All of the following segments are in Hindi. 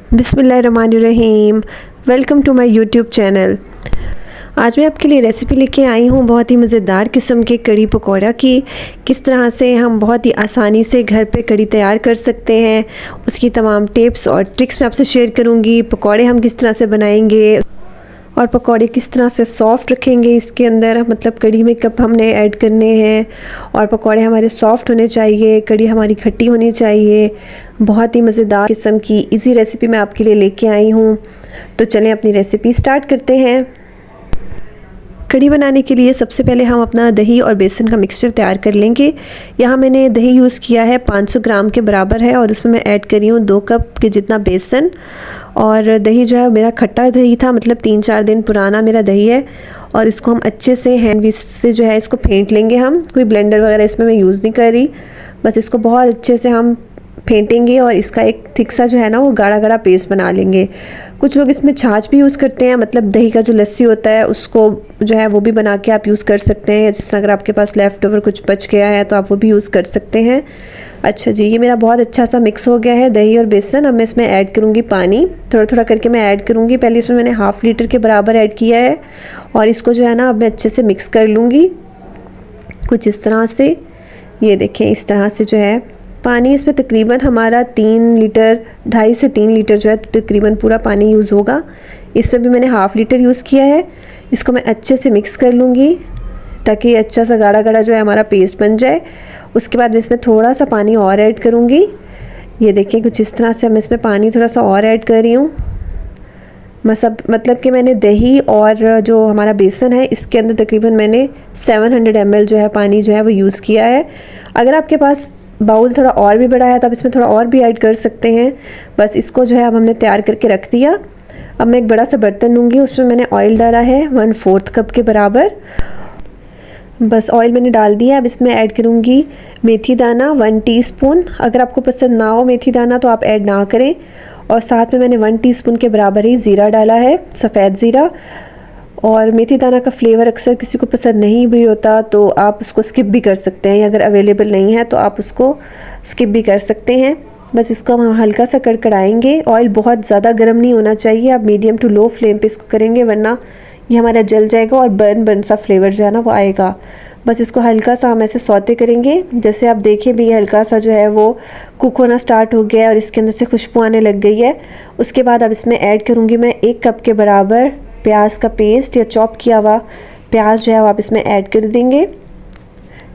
बिस्मिल्लाहिर्रहमानिर्रहीम। Welcome to my YouTube channel. आज मैं आपके लिए रेसिपी लेके आई हूँ बहुत ही मज़ेदार किस्म के कड़ी पकौड़ा की। किस तरह से हम बहुत ही आसानी से घर पे कड़ी तैयार कर सकते हैं, उसकी तमाम टिप्स और ट्रिक्स मैं आपसे शेयर करूँगी। पकौड़े हम किस तरह से बनाएंगे और पकौड़े किस तरह से सॉफ़्ट रखेंगे इसके अंदर, मतलब कड़ी में कब हमने ऐड करने हैं। और पकौड़े हमारे सॉफ़्ट होने चाहिए, कड़ी हमारी खट्टी होनी चाहिए। बहुत ही मज़ेदार किस्म की इजी रेसिपी मैं आपके लिए लेके आई हूँ। तो चलें अपनी रेसिपी स्टार्ट करते हैं। कड़ी बनाने के लिए सबसे पहले हम अपना दही और बेसन का मिक्सचर तैयार कर लेंगे। यहाँ मैंने दही यूज़ किया है 500 ग्राम के बराबर है और उसमें मैं ऐड करी हूँ 2 कप के जितना बेसन। और दही जो है मेरा खट्टा दही था, मतलब 3-4 दिन पुराना मेरा दही है। और इसको हम अच्छे से हैंड विस्क से जो है इसको फेंट लेंगे। हम कोई ब्लेंडर वगैरह इसमें मैं यूज़ नहीं कर रही, बस इसको बहुत अच्छे से हम फेंटेंगे और इसका एक थिक सा जो है ना वो गाढ़ा गाढ़ा पेस्ट बना लेंगे। कुछ लोग इसमें छाछ भी यूज़ करते हैं, मतलब दही का जो लस्सी होता है उसको जो है वो भी बना के आप यूज़ कर सकते हैं। जिस तरह अगर आपके पास लेफ़्ट ओवर कुछ बच गया है तो आप वो भी यूज़ कर सकते हैं। अच्छा जी, ये मेरा बहुत अच्छा सा मिक्स हो गया है दही और बेसन। अब मैं इसमें ऐड करूँगी पानी, थोड़ा थोड़ा करके मैं ऐड करूँगी। पहले इसमें मैंने ½ लीटर के बराबर ऐड किया है और इसको जो है ना अब मैं अच्छे से मिक्स कर लूँगी कुछ इस तरह से। ये देखें, इस तरह से जो है पानी इसमें तकरीबन हमारा 3 लीटर, 2.5 से 3 लीटर जो है तकरीबन पूरा पानी यूज़ होगा। इसमें भी मैंने ½ लीटर यूज़ किया है। इसको मैं अच्छे से मिक्स कर लूँगी ताकि अच्छा सा गाढ़ा गाढ़ा जो है हमारा पेस्ट बन जाए। उसके बाद मैं इसमें थोड़ा सा पानी और ऐड करूँगी। ये देखिए कुछ इस तरह से मैं इसमें पानी थोड़ा सा और ऐड कर रही हूँ। मतलब कि मैंने दही और जो हमारा बेसन है इसके अंदर तकरीबन मैंने 700 ml जो है पानी जो है वो यूज़ किया है। अगर आपके पास बाउल थोड़ा और भी बड़ा है तो आप इसमें थोड़ा और भी ऐड कर सकते हैं। बस इसको जो है अब हमने तैयार करके रख दिया। अब मैं एक बड़ा सा बर्तन लूँगी, उसमें मैंने ऑयल डाला है 1/4 कप के बराबर। बस ऑयल मैंने डाल दिया। अब इसमें ऐड करूँगी मेथी दाना 1 टीस्पून। अगर आपको पसंद ना हो मेथी दाना तो आप ऐड ना करें। और साथ में मैंने 1 टीस्पून के बराबर ही ज़ीरा डाला है, सफ़ेद ज़ीरा। और मेथी दाना का फ्लेवर अक्सर किसी को पसंद नहीं भी होता तो आप उसको स्किप भी कर सकते हैं, अगर अवेलेबल नहीं है तो आप उसको स्किप भी कर सकते हैं। बस इसको हम हल्का सा कड़कड़ाएंगे। ऑयल बहुत ज़्यादा गर्म नहीं होना चाहिए, आप मीडियम टू लो फ्लेम पे इसको करेंगे वरना ये हमारा जल जाएगा और बर्न सा फ्लेवर जो है ना वो आएगा। बस इसको हल्का सा हम ऐसे सौते करेंगे। जैसे आप देखें भी हल्का सा जो है वो कुक होना स्टार्ट हो गया है और इसके अंदर से खुशबू आने लग गई है। उसके बाद अब इसमें ऐड करूँगी मैं 1 कप के बराबर प्याज का पेस्ट या चॉप किया हुआ प्याज जो है वो आप इसमें ऐड कर देंगे।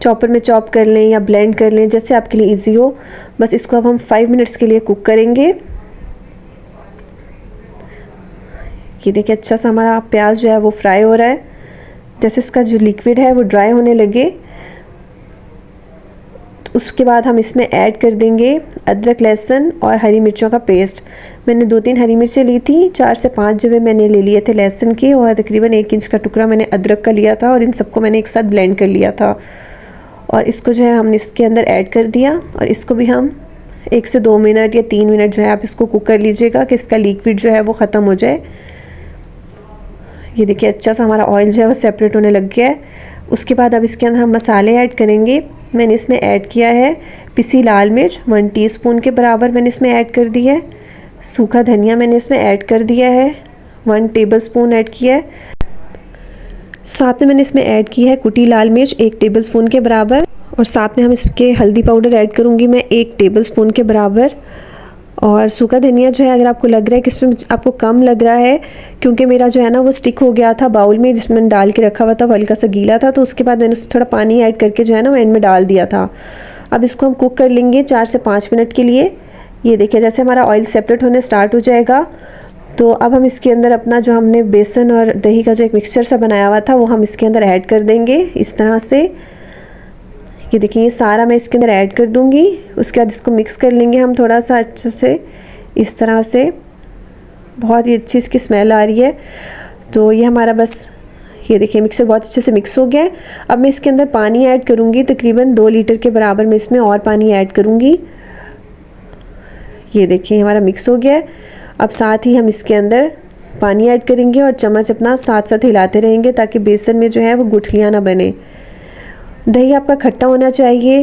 चॉपर में चॉप कर लें या ब्लेंड कर लें, जैसे आपके लिए इजी हो। बस इसको अब हम 5 मिनट्स के लिए कुक करेंगे। ये देखिए अच्छा सा हमारा प्याज जो है वो फ्राई हो रहा है। जैसे इसका जो लिक्विड है वो ड्राई होने लगे तो उसके बाद हम इसमें ऐड कर देंगे अदरक, लहसुन और हरी मिर्चों का पेस्ट। मैंने 2-3 हरी मिर्चें ली थी, 4 से 5 जवे मैंने ले लिए थे लहसुन के और तकरीबन 1 इंच का टुकड़ा मैंने अदरक का लिया था और इन सबको मैंने एक साथ ब्लेंड कर लिया था। और इसको जो है हमने इसके अंदर ऐड कर दिया और इसको भी हम 1 से 2 मिनट या 3 मिनट जो है आप इसको कुक कर लीजिएगा कि इसका लिक्विड जो है वो ख़त्म हो जाए। ये देखिए अच्छा सा हमारा ऑयल जो है वो सेपरेट होने लग गया है। उसके बाद अब इसके अंदर हम मसाले ऐड करेंगे। मैंने इसमें ऐड किया है पिसी लाल मिर्च 1 टीस्पून के बराबर मैंने इसमें ऐड कर दी है। सूखा धनिया मैंने इसमें ऐड कर दिया है, 1 टेबलस्पून ऐड किया है। साथ में मैंने इसमें ऐड की है कुटी लाल मिर्च 1 टेबलस्पून के बराबर। और साथ में हम इसके हल्दी पाउडर ऐड करूँगी मैं 1 टेबलस्पून के बराबर। और सूखा धनिया जो है अगर आपको लग रहा है कि इसमें आपको कम लग रहा है, क्योंकि मेरा जो है ना वो स्टिक हो गया था बाउल में जिसमें मैंने डाल के रखा हुआ था, वो हल्का सा गीला था, तो उसके बाद मैंने उसमें थोड़ा पानी ऐड करके जो है ना वो एंड में डाल दिया था। अब इसको हम कुक कर लेंगे 4 से 5 मिनट के लिए। ये देखिए जैसे हमारा ऑयल सेपरेट होने स्टार्ट हो जाएगा तो अब हम इसके अंदर अपना जो हमने बेसन और दही का जो एक मिक्सचर सा बनाया हुआ था वो हम इसके अंदर ऐड कर देंगे इस तरह से। ये देखिए ये सारा मैं इसके अंदर ऐड कर दूंगी। उसके बाद इसको मिक्स कर लेंगे हम थोड़ा सा अच्छे से इस तरह से। बहुत ही अच्छी इसकी स्मेल आ रही है। तो ये हमारा बस ये देखिए मिक्सर बहुत अच्छे से मिक्स हो गया है। अब मैं इसके अंदर पानी ऐड करूँगी, तकरीबन 2 लीटर के बराबर मैं इसमें और पानी ऐड करूँगी। ये देखिए हमारा मिक्स हो गया है। अब साथ ही हम इसके अंदर पानी ऐड करेंगे और चम्मच अपना साथ साथ हिलाते रहेंगे ताकि बेसन में जो है वो गुठलियाँ ना बने। दही आपका खट्टा होना चाहिए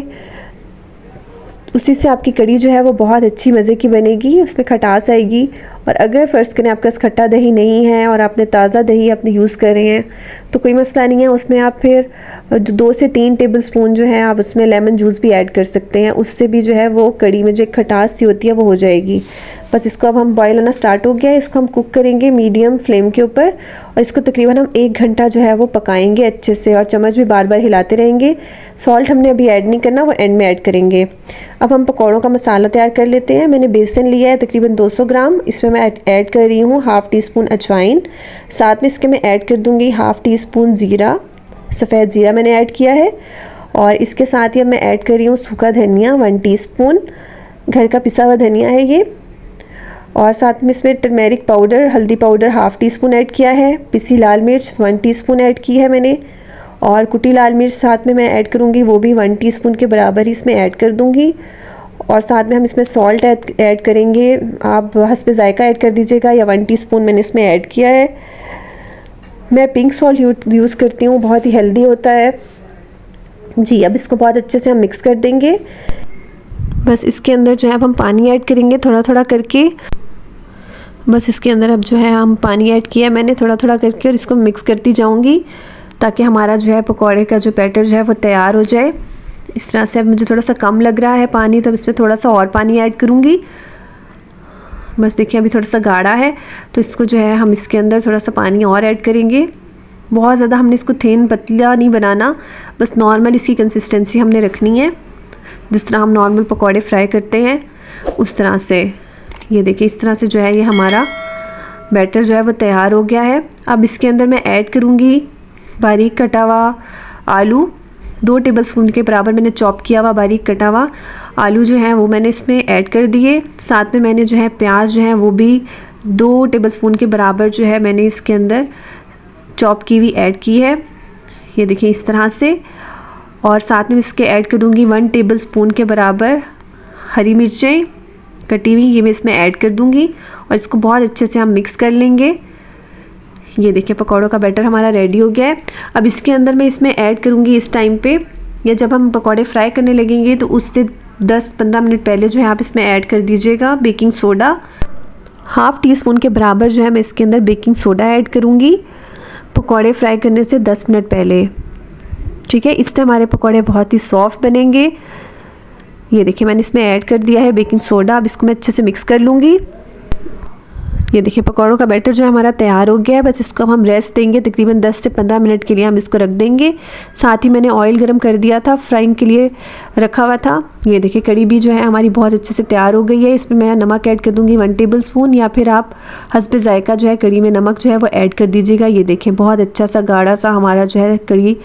उसी से आपकी कड़ी जो है वो बहुत अच्छी मज़े की बनेगी, उसमें खटास आएगी। और अगर फ़र्ज़ करें आपके पास खट्टा दही नहीं है और आपने ताज़ा दही अपने यूज़ कर रहे हैं तो कोई मसला नहीं है, उसमें आप फिर 2 से 3 टेबलस्पून जो है आप उसमें लेमन जूस भी ऐड कर सकते हैं। उससे भी जो है वो कड़ी में जो एक खटास सी होती है वो हो जाएगी। बस इसको अब हम बॉयल होना स्टार्ट हो गया है, इसको हम कुक करेंगे मीडियम फ्लेम के ऊपर और इसको तकरीबन हम 1 घंटा जो है वो पकाएंगे अच्छे से, और चम्मच भी बार बार हिलाते रहेंगे। सॉल्ट हमने अभी ऐड नहीं करना, वो एंड में ऐड करेंगे। अब हम पकौड़ों का मसाला तैयार कर लेते हैं। मैंने बेसन लिया है तकरीबन 200 ग्राम, इसमें मैं ऐड कर रही हूँ ½ टीस्पून अजवाइन, साथ में इसके मैं ऐड कर दूँगी ½ टीस्पून ज़ीरा, सफ़ेद ज़ीरा मैंने ऐड किया है। और इसके साथ ही अब मैं ऐड कर रही हूँ सूखा धनिया 1 टीस्पून, घर का पिसा हुआ धनिया है ये। और साथ में इसमें टर्मेरिक पाउडर, हल्दी पाउडर ½ टीस्पून ऐड किया है। पिसी लाल मिर्च 1 टीस्पून ऐड की है मैंने, और कुटी लाल मिर्च साथ में मैं ऐड करूँगी, वो भी 1 टीस्पून के बराबर ही इसमें ऐड कर दूँगी। और साथ में हम इसमें सॉल्ट ऐड करेंगे, आप हस्बे ज़ायका ऐड कर दीजिएगा, या 1 टीस्पून मैंने इसमें ऐड किया है। मैं पिंक सॉल्ट यूज़ करती हूँ, बहुत ही हेल्दी होता है जी। अब इसको बहुत अच्छे से हम मिक्स कर देंगे। बस इसके अंदर जो है अब हम पानी ऐड करेंगे थोड़ा थोड़ा करके। बस इसके अंदर अब जो है हम पानी ऐड किया है मैंने थोड़ा थोड़ा करके, और इसको मिक्स करती जाऊंगी ताकि हमारा जो है पकौड़े का जो बैटर जो है वो तैयार हो जाए। इस तरह से अब मुझे थोड़ा सा कम लग रहा है पानी, तो अब इसमें थोड़ा सा और पानी ऐड करूँगी। बस देखिए अभी थोड़ा सा गाढ़ा है, तो इसको जो है हम इसके अंदर थोड़ा सा पानी और ऐड करेंगे। बहुत ज़्यादा हमने इसको थिन पतला नहीं बनाना, बस नॉर्मल इसकी कंसिस्टेंसी हमने रखनी है, जिस तरह हम नॉर्मल पकौड़े फ्राई करते हैं उस तरह से। ये देखिए इस तरह से जो है ये हमारा बैटर जो है वो तैयार हो गया है। अब इसके अंदर मैं ऐड करूँगी बारीक कटा हुआ आलू, 2 टेबलस्पून के बराबर मैंने चॉप किया हुआ बारीक कटा हुआ आलू जो है वो मैंने इसमें ऐड कर दिए। साथ में मैंने जो है प्याज जो है वो भी 2 टेबलस्पून के बराबर जो है मैंने इसके अंदर चॉप की हुई ऐड की है, ये देखिए इस तरह से। और साथ में इसके ऐड करूँगी 1 टेबलस्पून के बराबर हरी मिर्चें कटी हुई, ये मैं इसमें ऐड कर दूँगी और इसको बहुत अच्छे से हम मिक्स कर लेंगे। ये देखिए पकौड़ों का बैटर हमारा रेडी हो गया है। अब इसके अंदर मैं इसमें ऐड करूँगी इस टाइम पे, या जब हम पकौड़े फ्राई करने लगेंगे तो उससे 10-15 मिनट पहले जो है आप इसमें ऐड कर दीजिएगा बेकिंग सोडा, ½ टीस्पून के बराबर जो है मैं इसके अंदर बेकिंग सोडा ऐड करूँगी पकौड़े फ्राई करने से 10 मिनट पहले, ठीक है। इससे हमारे पकौड़े बहुत ही सॉफ्ट बनेंगे। ये देखिए मैंने इसमें ऐड कर दिया है बेकिंग सोडा। अब इसको मैं अच्छे से मिक्स कर लूँगी। ये देखिए पकौड़ों का बैटर जो है हमारा तैयार हो गया है। बस इसको हम रेस्ट देंगे तकरीबन 10 से 15 मिनट के लिए, हम इसको रख देंगे। साथ ही मैंने ऑयल गरम कर दिया था, फ्राइंग के लिए रखा हुआ था। ये देखिए कड़ी भी जो है हमारी बहुत अच्छे से तैयार हो गई है। इसमें मैं नमक ऐड कर दूँगी 1 टेबलस्पून, या फिर आप हस्बे ज़ायका जो है कड़ी में नमक जो है वो ऐड कर दीजिएगा। ये देखिए बहुत अच्छा सा गाढ़ा सा हमारा जो है कड़ी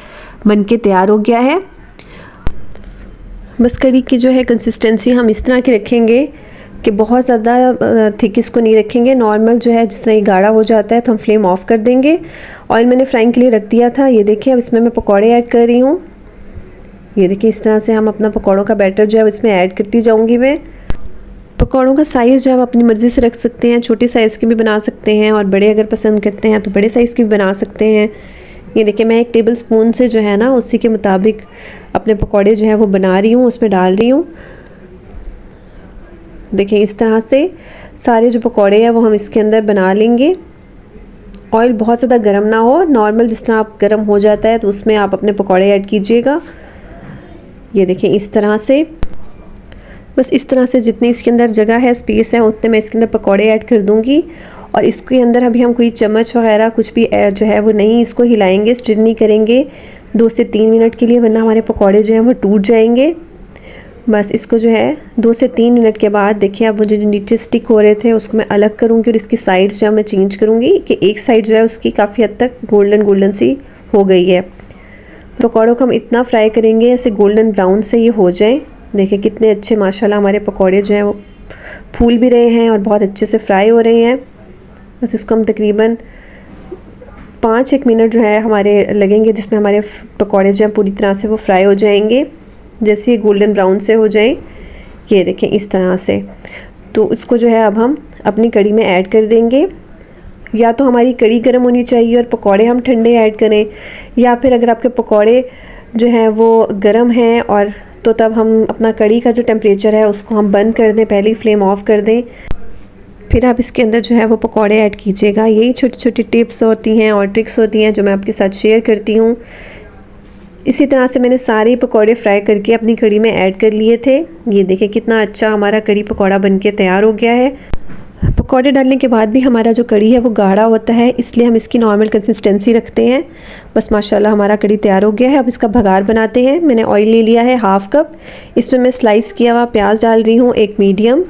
बन के तैयार हो गया है। बस कड़ी की जो है कंसिस्टेंसी हम इस तरह की रखेंगे कि बहुत ज़्यादा थिक इसको नहीं रखेंगे, नॉर्मल जो है जिस तरह ये गाढ़ा हो जाता है तो हम फ्लेम ऑफ कर देंगे। ऑयल मैंने फ्राइंग के लिए रख दिया था। ये देखिए अब इसमें मैं पकौड़े ऐड कर रही हूँ। ये देखिए इस तरह से हम अपना पकौड़ों का बैटर जो है इसमें ऐड करती जाऊँगी मैं। पकौड़ों का साइज़ जो है आप अपनी मर्ज़ी से रख सकते हैं, छोटे साइज़ के भी बना सकते हैं, और बड़े अगर पसंद करते हैं तो बड़े साइज़ के भी बना सकते हैं। ये देखिए मैं 1 टेबलस्पून से जो है ना उसी के मुताबिक अपने पकौड़े जो है वो बना रही हूँ, उसमें डाल रही हूँ। देखिए इस तरह से सारे जो पकौड़े हैं वो हम इसके अंदर बना लेंगे। ऑयल बहुत ज़्यादा गर्म ना हो, नॉर्मल जिस तरह आप गर्म हो जाता है तो उसमें आप अपने पकौड़े ऐड कीजिएगा। ये देखिए इस तरह से, बस इस तरह से जितनी इसके अंदर जगह है, स्पेस है, उतने मैं इसके अंदर पकौड़े ऐड कर दूँगी। और इसके अंदर अभी हम कोई चम्मच वगैरह कुछ भी जो है वो नहीं इसको हिलाएंगे, स्टिर नहीं करेंगे 2 से 3 मिनट के लिए, वरना हमारे पकौड़े जो हैं वो टूट जाएंगे। बस इसको जो है 2 से 3 मिनट के बाद देखिए अब मुझे जो नीचे स्टिक हो रहे थे उसको मैं अलग करूँगी, और इसकी साइड जो है मैं चेंज करूँगी कि एक साइड जो है उसकी काफ़ी हद तक गोल्डन सी हो गई है। पकौड़ों को हम इतना फ्राई करेंगे ऐसे गोल्डन ब्राउन से ये हो जाए। देखिए कितने अच्छे माशाल्लाह हमारे पकौड़े जो हैं वो फूल भी रहे हैं और बहुत अच्छे से फ्राई हो रहे हैं। बस इसको हम तकरीबन 5-1 मिनट जो है हमारे लगेंगे, जिसमें हमारे पकौड़े जो हैं पूरी तरह से वो फ्राई हो जाएंगे, जैसे ये गोल्डन ब्राउन से हो जाए। ये देखें इस तरह से। तो इसको जो है अब हम अपनी कड़ी में ऐड कर देंगे। या तो हमारी कड़ी गर्म होनी चाहिए और पकौड़े हम ठंडे ऐड करें, या फिर अगर आपके पकौड़े जो हैं वो गर्म हैं और तो तब हम अपना कढ़ी का जो टेम्परेचर है उसको हम बंद कर दें, पहले ही फ्लेम ऑफ कर दें। फिर आप इसके अंदर जो है वो पकौड़े ऐड कीजिएगा। यही छोटी छोटी टिप्स होती हैं और ट्रिक्स होती हैं जो मैं आपके साथ शेयर करती हूँ। इसी तरह से मैंने सारे पकौड़े फ्राई करके अपनी कढ़ी में ऐड कर लिए थे। ये देखें कितना अच्छा हमारा कढ़ी पकौड़ा बनके तैयार हो गया है। पकौड़े डालने के बाद भी हमारा जो कढ़ी है वो गाढ़ा होता है, इसलिए हम इसकी नॉर्मल कंसिस्टेंसी रखते हैं। बस माशाल्लाह हमारा कढ़ी तैयार हो गया है। अब इसका भगार बनाते हैं। मैंने ऑयल ले लिया है 1/2 कप। इसमें मैं स्लाइस किया हुआ प्याज डाल रही हूँ, एक मीडियम,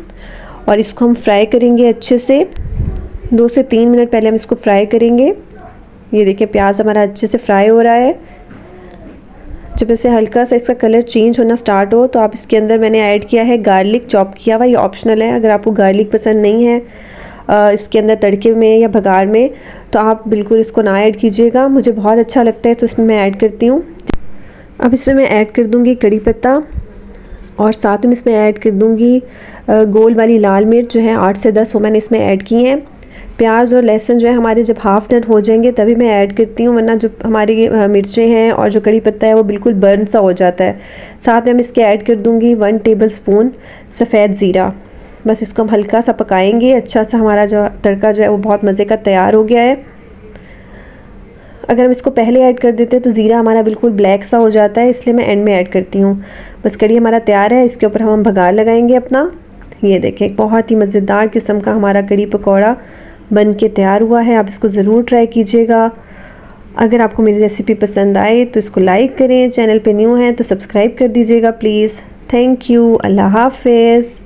और इसको हम फ्राई करेंगे अच्छे से। 2 से 3 मिनट पहले हम इसको फ्राई करेंगे। ये देखिए प्याज हमारा अच्छे से फ्राई हो रहा है। जब ऐसे हल्का सा इसका कलर चेंज होना स्टार्ट हो तो आप इसके अंदर मैंने ऐड किया है गार्लिक चॉप किया हुआ। ये ऑप्शनल है, अगर आपको गार्लिक पसंद नहीं है इसके अंदर तड़के में या भगार में तो आप बिल्कुल इसको ना ऐड कीजिएगा। मुझे बहुत अच्छा लगता है तो इसमें मैं ऐड करती हूँ। अब इसमें मैं ऐड कर दूँगी कड़ी पत्ता और साथ में इसमें ऐड कर दूँगी गोल वाली लाल मिर्च जो है 8 से 10, वो मैंने इसमें ऐड की हैं। प्याज और लहसुन जो है हमारे जब हाफ़ डन हो जाएंगे तभी मैं ऐड करती हूँ, वरना जो हमारी मिर्चें हैं और जो कड़ी पत्ता है वो बिल्कुल बर्न सा हो जाता है। साथ में मैं इसके ऐड कर दूँगी 1 टेबलस्पून सफ़ेद ज़ीरा। बस इसको हम हल्का सा पकाएंगे। अच्छा सा हमारा जो तड़का जो है वो बहुत मज़े का तैयार हो गया है। अगर हम इसको पहले ऐड कर देते तो ज़ीरा हमारा बिल्कुल ब्लैक सा हो जाता है, इसलिए मैं एंड में ऐड करती हूँ। बस कड़ी हमारा तैयार है। इसके ऊपर हम भगार लगाएंगे अपना। ये देखें बहुत ही मज़ेदार किस्म का हमारा कड़ी पकौड़ा बन के तैयार हुआ है। आप इसको ज़रूर ट्राई कीजिएगा। अगर आपको मेरी रेसिपी पसंद आए तो इसको लाइक करें। चैनल पे न्यू हैं तो सब्सक्राइब कर दीजिएगा प्लीज़। Thank you. अल्लाह हाफ़िज़।